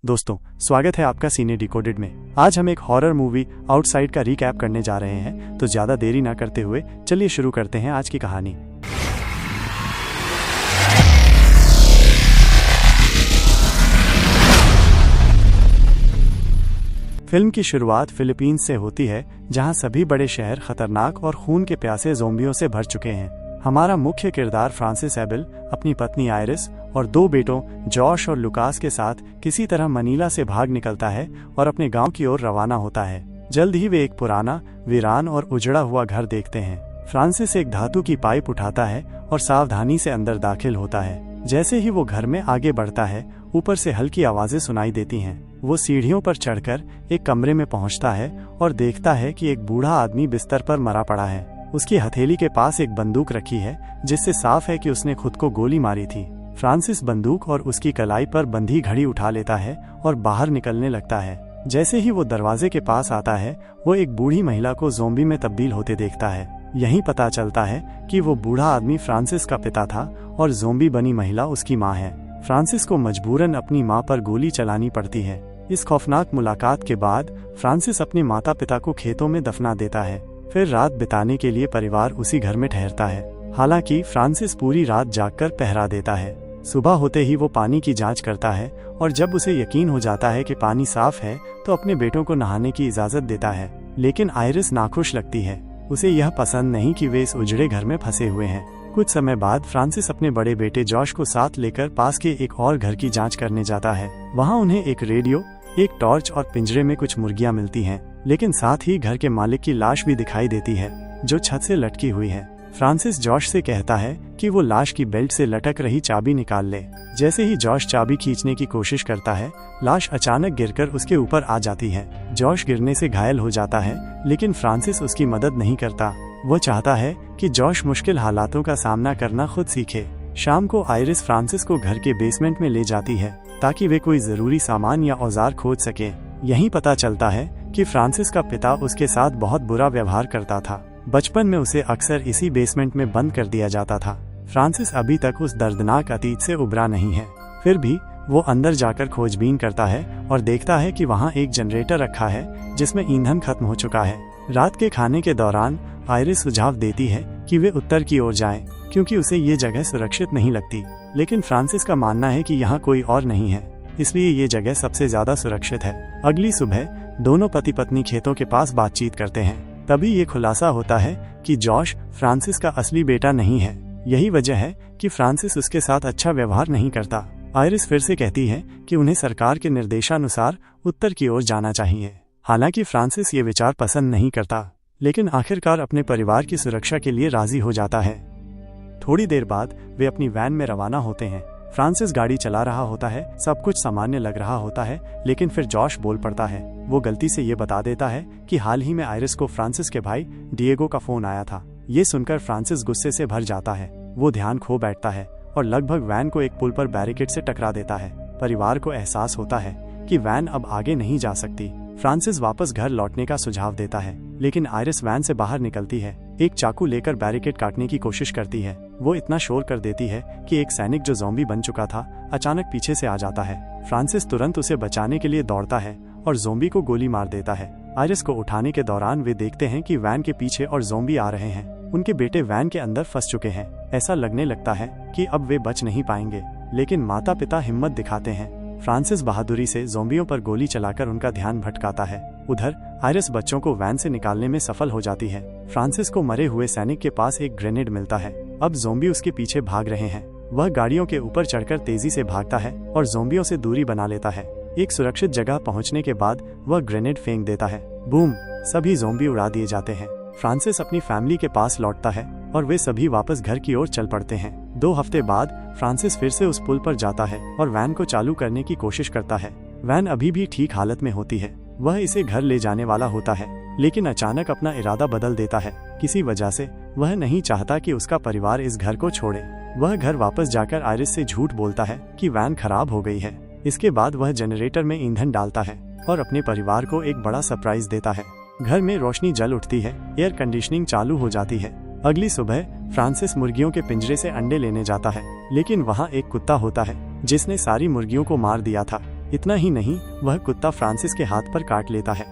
दोस्तों, स्वागत है आपका सीने डिकोडेड में। आज हम एक हॉरर मूवी आउटसाइड का रीकैप करने जा रहे हैं, तो ज्यादा देरी ना करते हुए चलिए शुरू करते हैं आज की कहानी। फिल्म की शुरुआत फिलीपींस से होती है, जहां सभी बड़े शहर खतरनाक और खून के प्यासे ज़ोंबियों से भर चुके हैं। हमारा मुख्य किरदार फ्रांसिस एबेल अपनी पत्नी आयरिस और दो बेटों जॉश और लुकास के साथ किसी तरह मनीला से भाग निकलता है और अपने गांव की ओर रवाना होता है। जल्द ही वे एक पुराना, वीरान और उजड़ा हुआ घर देखते हैं। फ्रांसिस एक धातु की पाइप उठाता है और सावधानी से अंदर दाखिल होता है। जैसे ही वो घर में आगे बढ़ता है, ऊपर से हल्की आवाजें सुनाई देती हैं। वो सीढ़ियों पर चढ़कर एक कमरे में पहुंचता है और देखता है कि एक बूढ़ा आदमी बिस्तर पर मरा पड़ा है। उसकी हथेली के पास एक बंदूक रखी है, जिससे साफ है कि उसने खुद को गोली मारी थी। फ्रांसिस बंदूक और उसकी कलाई पर बंधी घड़ी उठा लेता है और बाहर निकलने लगता है। जैसे ही वो दरवाजे के पास आता है, वो एक बूढ़ी महिला को ज़ोंबी में तब्दील होते देखता है। यहीं पता चलता है कि वो बूढ़ा आदमी फ्रांसिस का पिता था और ज़ोंबी बनी महिला उसकी माँ है। फ्रांसिस को मजबूरन अपनी माँ पर गोली चलानी पड़ती है। इस खौफनाक मुलाकात के बाद फ्रांसिस अपने माता पिता को खेतों में दफना देता है। फिर रात बिताने के लिए परिवार उसी घर में ठहरता है। हालांकि फ्रांसिस पूरी रात जागकर पहरा देता है। सुबह होते ही वो पानी की जांच करता है और जब उसे यकीन हो जाता है कि पानी साफ है, तो अपने बेटों को नहाने की इजाजत देता है। लेकिन आयरिस नाखुश लगती है। उसे यह पसंद नहीं कि वे इस उजड़े घर में फंसे हुए हैं। कुछ समय बाद फ्रांसिस अपने बड़े बेटे जॉश को साथ लेकर पास के एक और घर की जांच करने जाता है। वहाँ उन्हें एक रेडियो, एक टॉर्च और पिंजरे में कुछ मुर्गियां मिलती हैं, लेकिन साथ ही घर के मालिक की लाश भी दिखाई देती है, जो छत से लटकी हुई है। फ्रांसिस जॉश से कहता है कि वो लाश की बेल्ट से लटक रही चाबी निकाल ले। जैसे ही जॉश चाबी खींचने की कोशिश करता है, लाश अचानक गिरकर उसके ऊपर आ जाती है। जॉश गिरने से घायल हो जाता है, लेकिन फ्रांसिस उसकी मदद नहीं करता। वो चाहता है कि जॉश मुश्किल हालातों का सामना करना खुद सीखे। शाम को आयरिस फ्रांसिस को घर के बेसमेंट में ले जाती है, ताकि वे कोई जरूरी सामान या औजार खोज सके। यहीं पता चलता है कि फ्रांसिस का पिता उसके साथ बहुत बुरा व्यवहार करता था। बचपन में उसे अक्सर इसी बेसमेंट में बंद कर दिया जाता था। फ्रांसिस अभी तक उस दर्दनाक अतीत से उबरा नहीं है। फिर भी वो अंदर जाकर खोजबीन करता है और देखता है कि वहाँ एक जनरेटर रखा है, जिसमें ईंधन खत्म हो चुका है। रात के खाने के दौरान आयरिस सुझाव देती है कि वे उत्तर की ओर जाएं, क्योंकि उसे ये जगह सुरक्षित नहीं लगती। लेकिन फ्रांसिस का मानना है कि यहाँ कोई और नहीं है, इसलिए ये जगह सबसे ज्यादा सुरक्षित है। अगली सुबह दोनों पति पत्नी खेतों के पास बातचीत करते हैं। तभी ये खुलासा होता है कि जॉश फ्रांसिस का असली बेटा नहीं है। यही वजह है कि फ्रांसिस उसके साथ अच्छा व्यवहार नहीं करता। आयरिस फिर से कहती है कि उन्हें सरकार के निर्देशानुसार उत्तर की ओर जाना चाहिए। हालांकि फ्रांसिस ये विचार पसंद नहीं करता, लेकिन आखिरकार अपने परिवार की सुरक्षा के लिए राजी हो जाता है। थोड़ी देर बाद वे अपनी वैन में रवाना होते हैं। फ्रांसिस गाड़ी चला रहा होता है, सब कुछ सामान्य लग रहा होता है, लेकिन फिर जॉश बोल पड़ता है। वो गलती से ये बता देता है कि हाल ही में आयरिस को फ्रांसिस के भाई डिएगो का फोन आया था। ये सुनकर फ्रांसिस गुस्से से भर जाता है। वो ध्यान खो बैठता है और लगभग वैन को एक पुल पर बैरिकेड से टकरा देता है। परिवार को एहसास होता है कि वैन अब आगे नहीं जा सकती। फ्रांसिस वापस घर लौटने का सुझाव देता है, लेकिन आयरिस वैन से बाहर निकलती है। एक चाकू लेकर बैरिकेड काटने की कोशिश करती है। वो इतना शोर कर देती है कि एक सैनिक जो ज़ॉम्बी बन चुका था, अचानक पीछे से आ जाता है। फ्रांसिस तुरंत उसे बचाने के लिए दौड़ता है और ज़ॉम्बी को गोली मार देता है। आयरिस को उठाने के दौरान वे देखते हैं कि वैन के पीछे और ज़ॉम्बी आ रहे हैं। उनके बेटे वैन के अंदर फंस चुके हैं। ऐसा लगने लगता है कि अब वे बच नहीं पाएंगे, लेकिन माता पिता हिम्मत दिखाते हैं। फ्रांसिस बहादुरी से ज़ॉम्बियों पर गोली चलाकर उनका ध्यान भटकाता है। उधर आयरिस बच्चों को वैन से निकालने में सफल हो जाती है। फ्रांसिस को मरे हुए सैनिक के पास एक ग्रेनेड मिलता है। अब ज़ॉम्बी उसके पीछे भाग रहे हैं। वह गाड़ियों के ऊपर चढ़कर तेजी से भागता है और ज़ॉम्बियों से दूरी बना लेता है। एक सुरक्षित जगह पहुंचने के बाद वह ग्रेनेड फेंक देता है। बूम! सभी ज़ॉम्बी उड़ा दिए जाते हैं। फ्रांसिस अपनी फैमिली के पास लौटता है और वे सभी वापस घर की ओर चल पड़ते हैं। 2 हफ्ते बाद फ्रांसिस फिर से उस पुल पर जाता है और वैन को चालू करने की कोशिश करता है। वैन अभी भी ठीक हालत में होती है। वह इसे घर ले जाने वाला होता है, लेकिन अचानक अपना इरादा बदल देता है। किसी वजह से वह नहीं चाहता कि उसका परिवार इस घर को छोड़े। वह घर वापस जाकर आयरिस से झूठ बोलता है कि वैन खराब हो गई है। इसके बाद वह जनरेटर में ईंधन डालता है और अपने परिवार को एक बड़ा सरप्राइज देता है। घर में रोशनी जल उठती है, एयर कंडीशनिंग चालू हो जाती है। अगली सुबह फ्रांसिस मुर्गियों के पिंजरे से अंडे लेने जाता है, लेकिन वहाँ एक कुत्ता होता है जिसने सारी मुर्गियों को मार दिया था। इतना ही नहीं, वह कुत्ता फ्रांसिस के हाथ पर काट लेता है।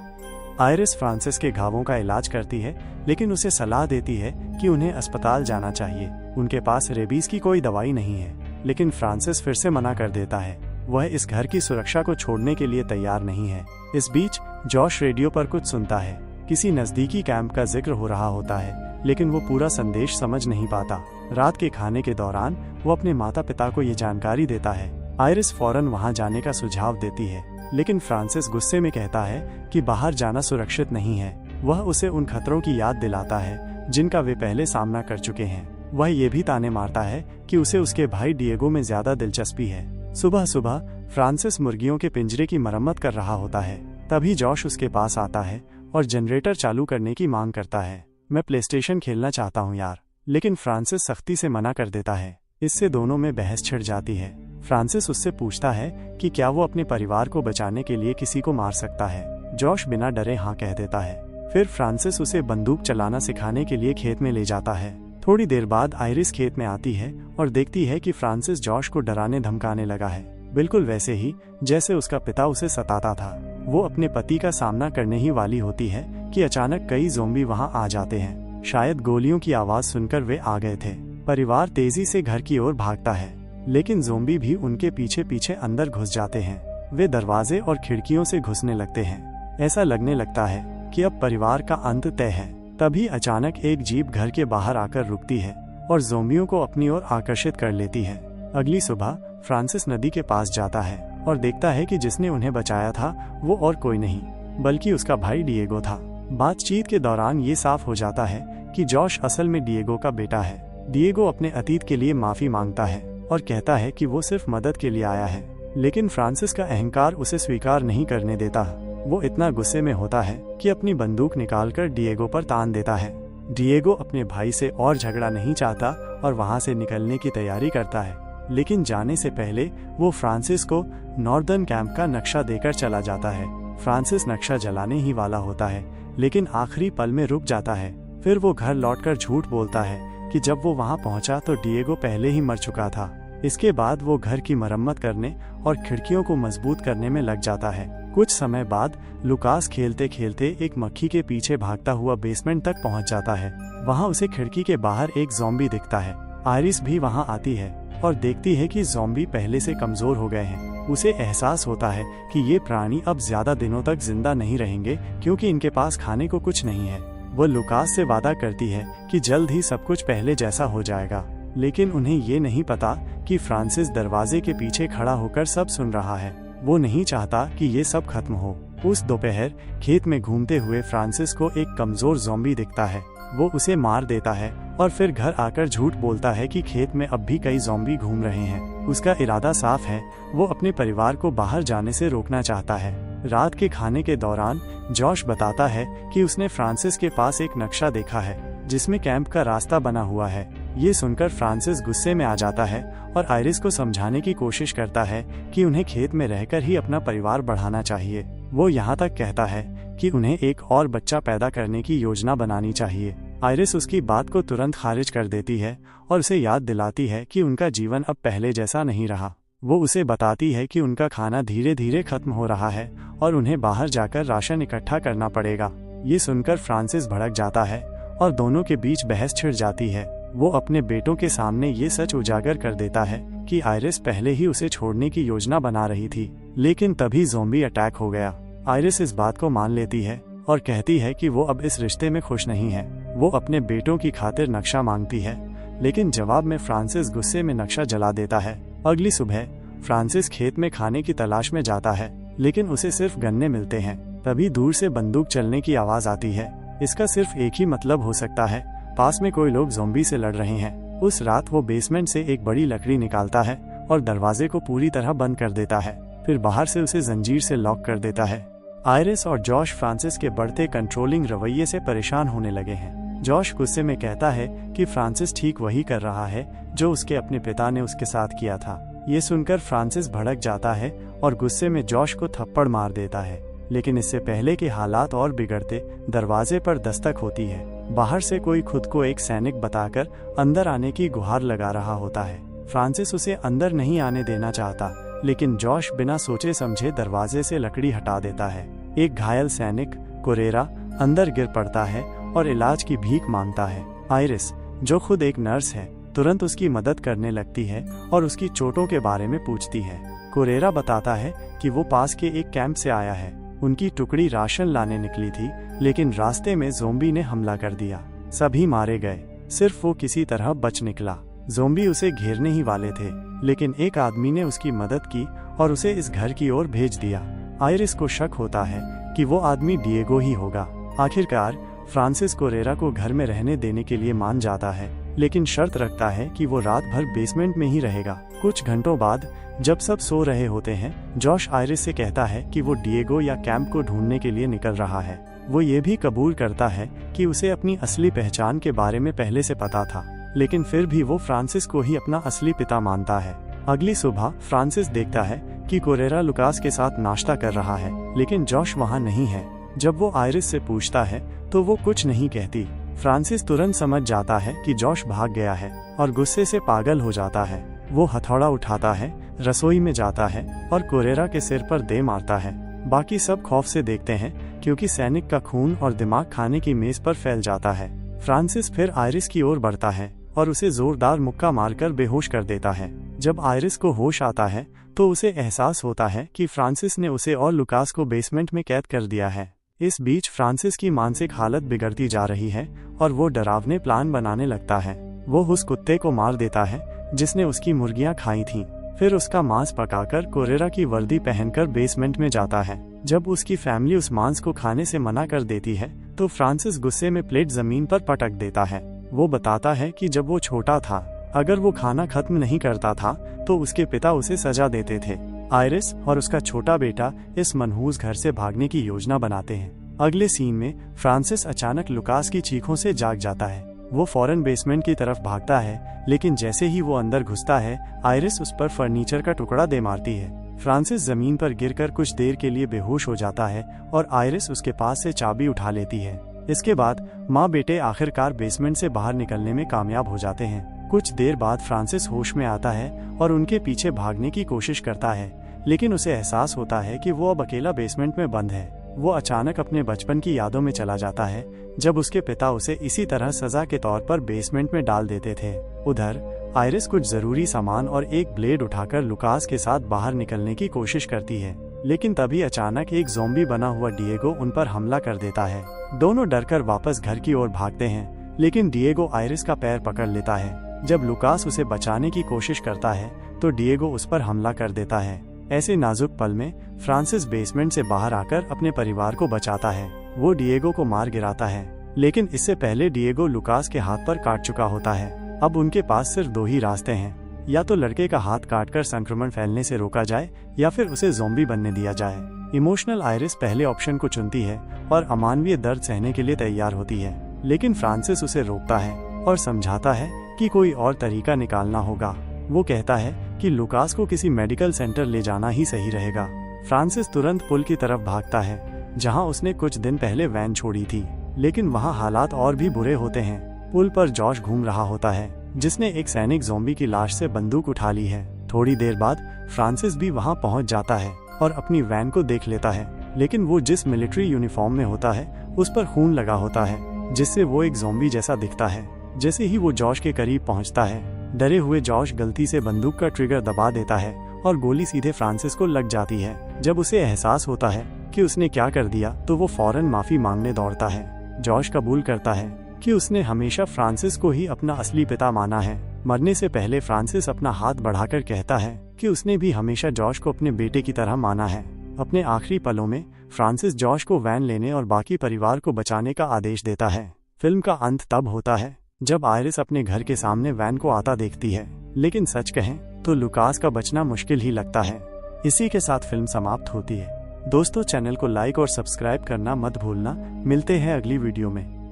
आयरिस फ्रांसिस के घावों का इलाज करती है, लेकिन उसे सलाह देती है कि उन्हें अस्पताल जाना चाहिए। उनके पास रेबीज की कोई दवाई नहीं है, लेकिन फ्रांसिस फिर से मना कर देता है। वह इस घर की सुरक्षा को छोड़ने के लिए तैयार नहीं है। इस बीच जॉश रेडियो पर कुछ सुनता है। किसी नजदीकी कैंप का जिक्र हो रहा होता है, लेकिन वो पूरा संदेश समझ नहीं पाता। रात के खाने के दौरान वो अपने माता पिता को ये जानकारी देता है। आयरिस फौरन वहां जाने का सुझाव देती है, लेकिन फ्रांसिस गुस्से में कहता है कि बाहर जाना सुरक्षित नहीं है। वह उसे उन खतरों की याद दिलाता है जिनका वे पहले सामना कर चुके हैं। वह ये भी ताने मारता है कि उसे उसके भाई डिएगो में ज्यादा दिलचस्पी है। सुबह सुबह फ्रांसिस मुर्गियों के पिंजरे की मरम्मत कर रहा होता है। तभी जॉश उसके पास आता है और जनरेटर चालू करने की मांग करता है। मैं प्लेस्टेशन खेलना चाहता हूँ यार, लेकिन फ्रांसिस सख्ती से मना कर देता है। इससे दोनों में बहस छिड़ जाती है। फ्रांसिस उससे पूछता है कि क्या वो अपने परिवार को बचाने के लिए किसी को मार सकता है। जॉश बिना डरे हाँ कह देता है। फिर फ्रांसिस उसे बंदूक चलाना सिखाने के लिए खेत में ले जाता है। थोड़ी देर बाद आयरिस खेत में आती है और देखती है कि फ्रांसिस जॉश को डराने धमकाने लगा है, बिल्कुल वैसे ही जैसे उसका पिता उसे सताता था। वो अपने पति का सामना करने ही वाली होती है कि अचानक कई ज़ोंबी वहां आ जाते हैं। शायद गोलियों की आवाज सुनकर वे आ गए थे। परिवार तेजी से घर की ओर भागता है, लेकिन ज़ोंबी भी उनके पीछे पीछे अंदर घुस जाते हैं। वे दरवाजे और खिड़कियों से घुसने लगते हैं। ऐसा लगने लगता है कि अब परिवार का अंत तय है। तभी अचानक एक जीप घर के बाहर आकर रुकती है और ज़ोंबियों को अपनी ओर आकर्षित कर लेती है। अगली सुबह फ्रांसिस नदी के पास जाता है और देखता है कि जिसने उन्हें बचाया था वो और कोई नहीं बल्कि उसका भाई डिएगो था। बातचीत के दौरान ये साफ हो जाता है कि जॉश असल में डिएगो का बेटा है। डिएगो अपने अतीत के लिए माफी मांगता है और कहता है कि वो सिर्फ मदद के लिए आया है, लेकिन फ्रांसिस का अहंकार उसे स्वीकार नहीं करने देता। वो इतना गुस्से में होता है कि अपनी बंदूक निकालकर डिएगो पर तान देता है। डिएगो अपने भाई से और झगड़ा नहीं चाहता और वहां से निकलने की तैयारी करता है, लेकिन जाने से पहले वो फ्रांसिस को नॉर्दर्न कैंप का नक्शा देकर चला जाता है। फ्रांसिस नक्शा जलाने ही वाला होता है, लेकिन आखिरी पल में रुक जाता है। फिर वो घर लौटकर झूठ बोलता है कि जब वो वहां पहुंचा तो डिएगो पहले ही मर चुका था। इसके बाद वो घर की मरम्मत करने और खिड़कियों को मजबूत करने में लग जाता है। कुछ समय बाद लुकास खेलते खेलते एक मक्खी के पीछे भागता हुआ बेसमेंट तक पहुंच जाता है। वहां उसे खिड़की के बाहर एक ज़ॉम्बी दिखता है। आयरिस भी वहां आती है और देखती है कि ज़ॉम्बी पहले से कमजोर हो गए हैं। उसे एहसास होता है कि ये प्राणी अब ज्यादा दिनों तक जिंदा नहीं रहेंगे क्योंकि इनके पास खाने को कुछ नहीं है। वो लुकास से वादा करती है कि जल्द ही सब कुछ पहले जैसा हो जाएगा, लेकिन उन्हें ये नहीं पता कि फ्रांसिस दरवाजे के पीछे खड़ा होकर सब सुन रहा है। वो नहीं चाहता कि ये सब खत्म हो। उस दोपहर खेत में घूमते हुए फ्रांसिस को एक कमजोर ज़ॉम्बी दिखता है। वो उसे मार देता है और फिर घर आकर झूठ बोलता है कि खेत में अब भी कई ज़ॉम्बी घूम रहे हैं। उसका इरादा साफ है, वो अपने परिवार को बाहर जाने से रोकना चाहता है। रात के खाने के दौरान जॉश बताता है कि उसने फ्रांसिस के पास एक नक्शा देखा है जिसमें कैंप का रास्ता बना हुआ है। ये सुनकर फ्रांसिस गुस्से में आ जाता है और आयरिस को समझाने की कोशिश करता है कि उन्हें खेत में रहकर ही अपना परिवार बढ़ाना चाहिए। वो यहाँ तक कहता है कि उन्हें एक और बच्चा पैदा करने की योजना बनानी चाहिए। आयरिस उसकी बात को तुरंत खारिज कर देती है और उसे याद दिलाती है कि उनका जीवन अब पहले जैसा नहीं रहा। वो उसे बताती है कि उनका खाना धीरे धीरे खत्म हो रहा है और उन्हें बाहर जाकर राशन इकट्ठा करना पड़ेगा। ये सुनकर फ्रांसिस भड़क जाता है और दोनों के बीच बहस छिड़ जाती है। वो अपने बेटों के सामने ये सच उजागर कर देता है कि आयरिस पहले ही उसे छोड़ने की योजना बना रही थी, लेकिन तभी ज़ॉम्बी अटैक हो गया। आयरिस इस बात को मान लेती है और कहती है कि वो अब इस रिश्ते में खुश नहीं है। वो अपने बेटों की खातिर नक्शा मांगती है, लेकिन जवाब में फ्रांसिस गुस्से में नक्शा जला देता है। अगली सुबह फ्रांसिस खेत में खाने की तलाश में जाता है, लेकिन उसे सिर्फ गन्ने मिलते हैं। तभी दूर से बंदूक चलने की आवाज आती है। इसका सिर्फ एक ही मतलब हो सकता है, पास में कोई लोग ज़ॉम्बी से लड़ रहे हैं। उस रात वो बेसमेंट से एक बड़ी लकड़ी निकालता है और दरवाजे को पूरी तरह बंद कर देता है। फिर बाहर से उसे जंजीर से लॉक कर देता है। आयरिस और जॉश फ्रांसिस के बढ़ते कंट्रोलिंग रवैये से परेशान होने लगे हैं। जॉश गुस्से में कहता है कि फ्रांसिस ठीक वही कर रहा है जो उसके अपने पिता ने उसके साथ किया था। ये सुनकर फ्रांसिस भड़क जाता है और गुस्से में जॉश को थप्पड़ मार देता है, लेकिन इससे पहले के हालात और बिगड़ते, दरवाजे पर दस्तक होती है। बाहर से कोई खुद को एक सैनिक बताकर अंदर आने की गुहार लगा रहा होता है। फ्रांसिस उसे अंदर नहीं आने देना चाहता, लेकिन जॉश बिना सोचे समझे दरवाजे से लकड़ी हटा देता है। एक घायल सैनिक कोरेरा अंदर गिर पड़ता है और इलाज की भीख मांगता है। आइरिस, जो खुद एक नर्स है, तुरंत उसकी मदद करने लगती है और उसकी चोटों के बारे में पूछती है। कोरेरा बताता है कि वो पास के एक कैंप से आया है। उनकी टुकड़ी राशन लाने निकली थी, लेकिन रास्ते में ज़ोंबी ने हमला कर दिया। सभी मारे गए, सिर्फ वो किसी तरह बच निकला। ज़ोंबी उसे घेरने ही वाले थे, लेकिन एक आदमी ने उसकी मदद की और उसे इस घर की ओर भेज दिया। आइरिस को शक होता है कि वो आदमी डिएगो ही होगा। आखिरकार फ्रांसिस कोरेरा को घर में रहने देने के लिए मान जाता है, लेकिन शर्त रखता है कि वो रात भर बेसमेंट में ही रहेगा। कुछ घंटों बाद जब सब सो रहे होते हैं, जॉश आइरिस से कहता है कि वो डिएगो या कैंप को ढूंढने के लिए निकल रहा है। वो ये भी कबूल करता है कि उसे अपनी असली पहचान के बारे में पहले से पता था, लेकिन फिर भी वो फ्रांसिस को ही अपना असली पिता मानता है। अगली सुबह फ्रांसिस देखता है कि कोरेरा लुकास के साथ नाश्ता कर रहा है, लेकिन जॉश वहाँ नहीं है। जब वो आइरिस से पूछता है तो वो कुछ नहीं कहती। फ्रांसिस तुरंत समझ जाता है कि जॉश भाग गया है और गुस्से से पागल हो जाता है। वो हथौड़ा उठाता है, रसोई में जाता है और कोरेरा के सिर पर दे मारता है। बाकी सब खौफ से देखते हैं, क्योंकि सैनिक का खून और दिमाग खाने की मेज पर फैल जाता है। फ्रांसिस फिर आइरिस की ओर बढ़ता है और उसे जोरदार मुक्का मारकर बेहोश कर देता है। जब आइरिस को होश आता है तो उसे एहसास होता है कि फ्रांसिस ने उसे और लुकास को बेसमेंट में कैद कर दिया है। इस बीच फ्रांसिस की मानसिक हालत बिगड़ती जा रही है और वो डरावने प्लान बनाने लगता है। वो उस कुत्ते को मार देता है जिसने उसकी मुर्गियां खाई थीं। फिर उसका मांस पकाकर कोरेरा की वर्दी पहनकर बेसमेंट में जाता है। जब उसकी फैमिली उस मांस को खाने से मना कर देती है तो फ्रांसिस गुस्से में प्लेट जमीन पर पटक देता है। वो बताता है कि जब वो छोटा था, अगर वो खाना खत्म नहीं करता था तो उसके पिता उसे सजा देते थे। आइरिस और उसका छोटा बेटा इस मनहूस घर से भागने की योजना बनाते हैं। अगले सीन में फ्रांसिस अचानक लुकास की चीखों से जाग जाता है। वो फौरन बेसमेंट की तरफ भागता है, लेकिन जैसे ही वो अंदर घुसता है, आइरिस उस पर फर्नीचर का टुकड़ा दे मारती है। फ्रांसिस जमीन पर गिरकर कुछ देर के लिए बेहोश हो जाता है और आइरिस उसके पास से चाबी उठा लेती है। इसके बाद माँ बेटे आखिरकार बेसमेंट से बाहर निकलने में कामयाब हो जाते हैं। कुछ देर बाद फ्रांसिस होश में आता है और उनके पीछे भागने की कोशिश करता है, लेकिन उसे एहसास होता है कि वो अब अकेला बेसमेंट में बंद है। वो अचानक अपने बचपन की यादों में चला जाता है, जब उसके पिता उसे इसी तरह सजा के तौर पर बेसमेंट में डाल देते थे। उधर आइरिस कुछ जरूरी सामान और एक ब्लेड उठाकर लुकास के साथ बाहर निकलने की कोशिश करती है, लेकिन तभी अचानक एक ज़ॉम्बी बना हुआ डिएगो उन पर हमला कर देता है। दोनों डरकर वापस घर की ओर भागते हैं, लेकिन डिएगो आइरिस का पैर पकड़ लेता है। जब लुकास उसे बचाने की कोशिश करता है तो डिएगो उस पर हमला कर देता है। ऐसे नाजुक पल में फ्रांसिस बेसमेंट से बाहर आकर अपने परिवार को बचाता है। वो डिएगो को मार गिराता है, लेकिन इससे पहले डिएगो लुकास के हाथ पर काट चुका होता है। अब उनके पास सिर्फ दो ही रास्ते हैं, या तो लड़के का हाथ काटकर संक्रमण फैलने से रोका जाए या फिर उसे ज़ॉम्बी बनने दिया जाए। इमोशनल आइरिस पहले ऑप्शन को चुनती है और अमानवीय दर्द सहने के लिए तैयार होती है, लेकिन फ्रांसिस उसे रोकता है और समझाता है कि कोई और तरीका निकालना होगा। वो कहता है कि लुकास को किसी मेडिकल सेंटर ले जाना ही सही रहेगा। फ्रांसिस तुरंत पुल की तरफ भागता है, जहां उसने कुछ दिन पहले वैन छोड़ी थी, लेकिन वहां हालात और भी बुरे होते हैं। पुल पर जॉश घूम रहा होता है, जिसने एक सैनिक ज़ॉम्बी की लाश से बंदूक उठा ली है। थोड़ी देर बाद फ्रांसिस भी वहां पहुंच जाता है और अपनी वैन को देख लेता है, लेकिन वो जिस मिलिट्री यूनिफॉर्म में होता है उस पर खून लगा होता है, जिससे वो एक ज़ॉम्बी जैसा दिखता है। जैसे ही वो जॉश के करीब पहुंचता है, डरे हुए जॉश गलती से बंदूक का ट्रिगर दबा देता है और गोली सीधे फ्रांसिस को लग जाती है। जब उसे एहसास होता है कि उसने क्या कर दिया तो वो फौरन माफी मांगने दौड़ता है। जॉश कबूल करता है कि उसने हमेशा फ्रांसिस को ही अपना असली पिता माना है। मरने से पहले फ्रांसिस अपना हाथ बढ़ाकर कहता है कि उसने भी हमेशा जॉश को अपने बेटे की तरह माना है। अपने आखिरी पलों में फ्रांसिस जॉश को वैन लेने और बाकी परिवार को बचाने का आदेश देता है। फिल्म का अंत तब होता है जब आइरिस अपने घर के सामने वैन को आता देखती है, लेकिन सच कहें तो लुकास का बचना मुश्किल ही लगता है। इसी के साथ फिल्म समाप्त होती है। दोस्तों, चैनल को लाइक और सब्सक्राइब करना मत भूलना। मिलते हैं अगली वीडियो में।